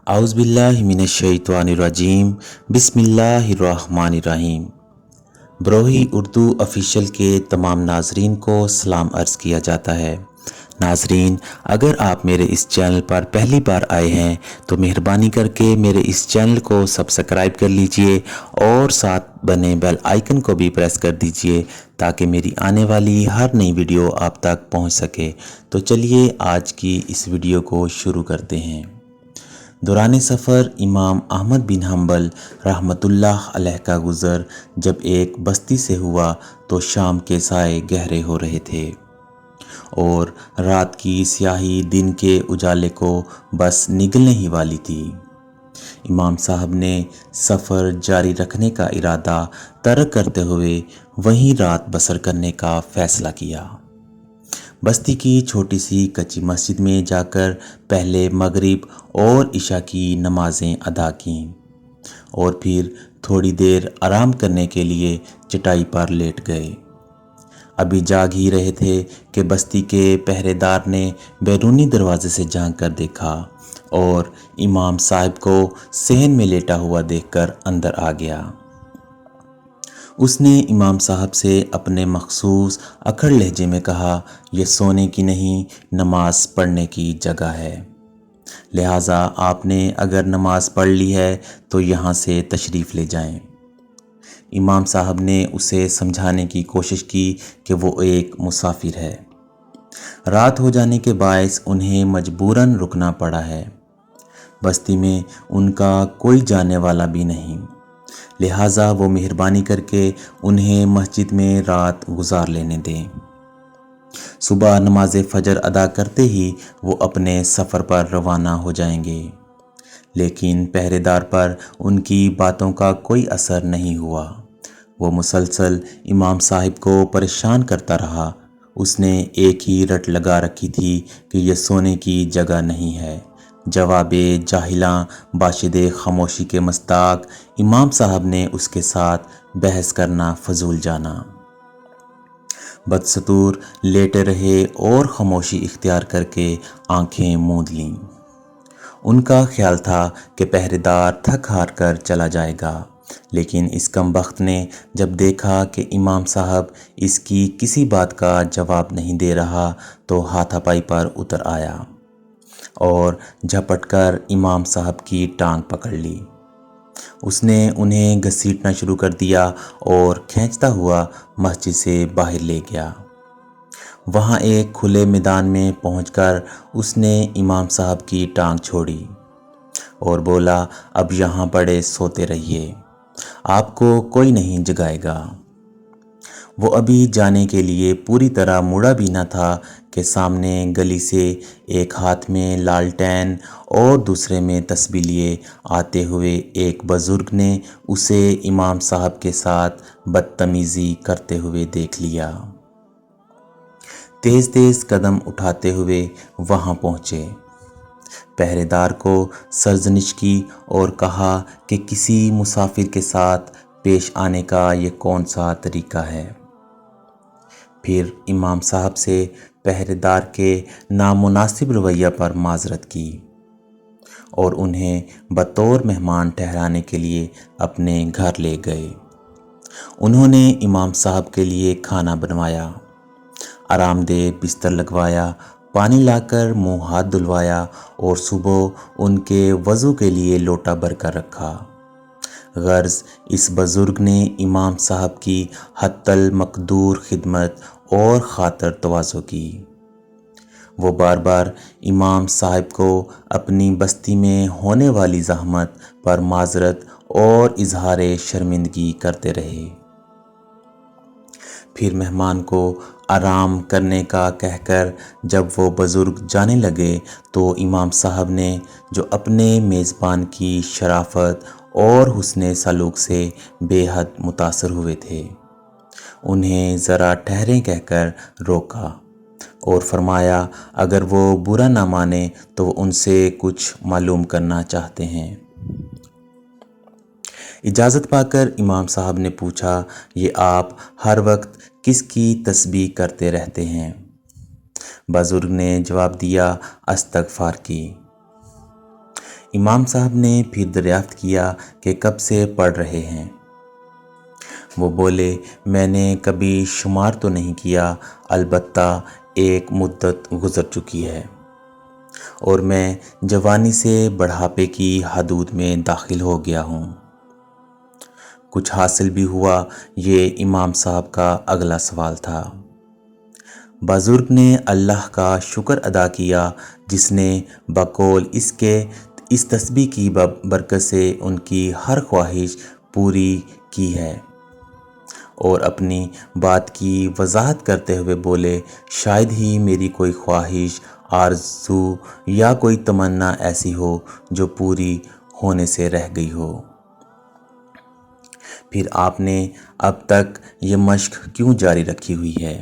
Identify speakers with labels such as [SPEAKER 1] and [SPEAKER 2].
[SPEAKER 1] اعوذ باللہ من الشیطان الرجیم بسم اللہ الرحمن الرحیم۔ بروہی اردو آفیشیل کے تمام ناظرین کو سلام عرض کیا جاتا ہے۔ ناظرین، اگر آپ میرے اس چینل پر پہلی بار آئے ہیں تو مہربانی کر کے میرے اس چینل کو سبسکرائب کر لیجئے اور ساتھ بنے بیل آئیکن کو بھی پریس کر دیجئے تاکہ میری آنے والی ہر نئی ویڈیو آپ تک پہنچ سکے۔ تو چلیے آج کی اس ویڈیو کو شروع کرتے ہیں۔ دوران سفر امام احمد بن حنبل رحمۃ اللہ علیہ کا گزر جب ایک بستی سے ہوا تو شام کے سائے گہرے ہو رہے تھے اور رات کی سیاہی دن کے اجالے کو بس نگلنے ہی والی تھی۔ امام صاحب نے سفر جاری رکھنے کا ارادہ ترک کرتے ہوئے وہیں رات بسر کرنے کا فیصلہ کیا۔ بستی کی چھوٹی سی کچی مسجد میں جا کر پہلے مغرب اور عشاء کی نمازیں ادا کیں اور پھر تھوڑی دیر آرام کرنے کے لیے چٹائی پر لیٹ گئے۔ ابھی جاگ ہی رہے تھے کہ بستی کے پہرے دار نے بیرونی دروازے سے جھانک کر دیکھا اور امام صاحب کو صحن میں لیٹا ہوا دیکھ کر اندر آ گیا۔ اس نے امام صاحب سے اپنے مخصوص اکھڑ لہجے میں کہا، یہ سونے کی نہیں نماز پڑھنے کی جگہ ہے، لہٰذا آپ نے اگر نماز پڑھ لی ہے تو یہاں سے تشریف لے جائیں۔ امام صاحب نے اسے سمجھانے کی کوشش کی کہ وہ ایک مسافر ہے، رات ہو جانے کے باعث انہیں مجبوراً رکنا پڑا ہے، بستی میں ان کا کوئی جانے والا بھی نہیں، لہٰذا وہ مہربانی کر کے انہیں مسجد میں رات گزار لینے دیں۔ صبح نماز فجر ادا کرتے ہی وہ اپنے سفر پر روانہ ہو جائیں گے۔ لیکن پہرے دار پر ان کی باتوں کا کوئی اثر نہیں ہوا۔ وہ مسلسل امام صاحب کو پریشان کرتا رہا۔ اس نے ایک ہی رٹ لگا رکھی تھی کہ یہ سونے کی جگہ نہیں ہے۔ جواب جاہلاں باشد خاموشی کے مصداق امام صاحب نے اس کے ساتھ بحث کرنا فضول جانا۔ بدستور لیٹے رہے اور خاموشی اختیار کر کے آنکھیں موند لیں۔ ان کا خیال تھا کہ پہرے دار تھک ہار کر چلا جائے گا، لیکن اس کم بخت نے جب دیکھا کہ امام صاحب اس کی کسی بات کا جواب نہیں دے رہا تو ہاتھا پائی پر اتر آیا اور جھپٹ کر امام صاحب کی ٹانگ پکڑ لی۔ اس نے انہیں گھسیٹنا شروع کر دیا اور کھینچتا ہوا مسجد سے باہر لے گیا۔ وہاں ایک کھلے میدان میں پہنچ کر اس نے امام صاحب کی ٹانگ چھوڑی اور بولا، اب یہاں پڑے سوتے رہیے، آپ کو کوئی نہیں جگائے گا۔ وہ ابھی جانے کے لیے پوری طرح مڑا بھی نہ تھا کہ سامنے گلی سے ایک ہاتھ میں لالٹین اور دوسرے میں تسبیح لیے آتے ہوئے ایک بزرگ نے اسے امام صاحب کے ساتھ بدتمیزی کرتے ہوئے دیکھ لیا۔ تیز تیز قدم اٹھاتے ہوئے وہاں پہنچے، پہرے دار کو سرزنش کی اور کہا کہ کسی مسافر کے ساتھ پیش آنے کا یہ کون سا طریقہ ہے۔ پھر امام صاحب سے پہرے دار کے نامناسب رویہ پر معذرت کی اور انہیں بطور مہمان ٹھہرانے کے لیے اپنے گھر لے گئے۔ انہوں نے امام صاحب کے لیے کھانا بنوایا، آرام دہ بستر لگوایا، پانی لا کر منہ ہاتھ دھلوایا اور صبح ان کے وضو کے لیے لوٹا بھر کر رکھا۔ غرض اس بزرگ نے امام صاحب کی حتی المقدور خدمت اور خاطر تواضع کی۔ وہ بار بار امام صاحب کو اپنی بستی میں ہونے والی زحمت پر معذرت اور اظہار شرمندگی کرتے رہے۔ پھر مہمان کو آرام کرنے کا کہہ کر جب وہ بزرگ جانے لگے تو امام صاحب نے، جو اپنے میزبان کی شرافت اور حسن سلوک سے بے حد متاثر ہوئے تھے، انہیں ذرا ٹھہریں کہہ کر روکا اور فرمایا، اگر وہ برا نہ مانے تو وہ ان سے کچھ معلوم کرنا چاہتے ہیں۔ اجازت پا کر امام صاحب نے پوچھا، یہ آپ ہر وقت کس کی تسبیح کرتے رہتے ہیں؟ بزرگ نے جواب دیا، استغفار کی۔ امام صاحب نے پھر دریافت کیا کہ کب سے پڑھ رہے ہیں؟ وہ بولے میں نے کبھی شمار تو نہیں کیا، البتہ ایک مدت گزر چکی ہے اور میں جوانی سے بڑھاپے کی حدود میں داخل ہو گیا ہوں۔ کچھ حاصل بھی ہوا؟ یہ امام صاحب کا اگلا سوال تھا۔ بزرگ نے اللہ کا شکر ادا کیا جس نے بقول اس تسبیح کی برکت سے ان کی ہر خواہش پوری کی ہے، اور اپنی بات کی وضاحت کرتے ہوئے بولے شاید ہی میری کوئی خواہش، آرزو یا کوئی تمنا ایسی ہو جو پوری ہونے سے رہ گئی ہو۔ پھر آپ نے اب تک یہ مشق کیوں جاری رکھی ہوئی ہے؟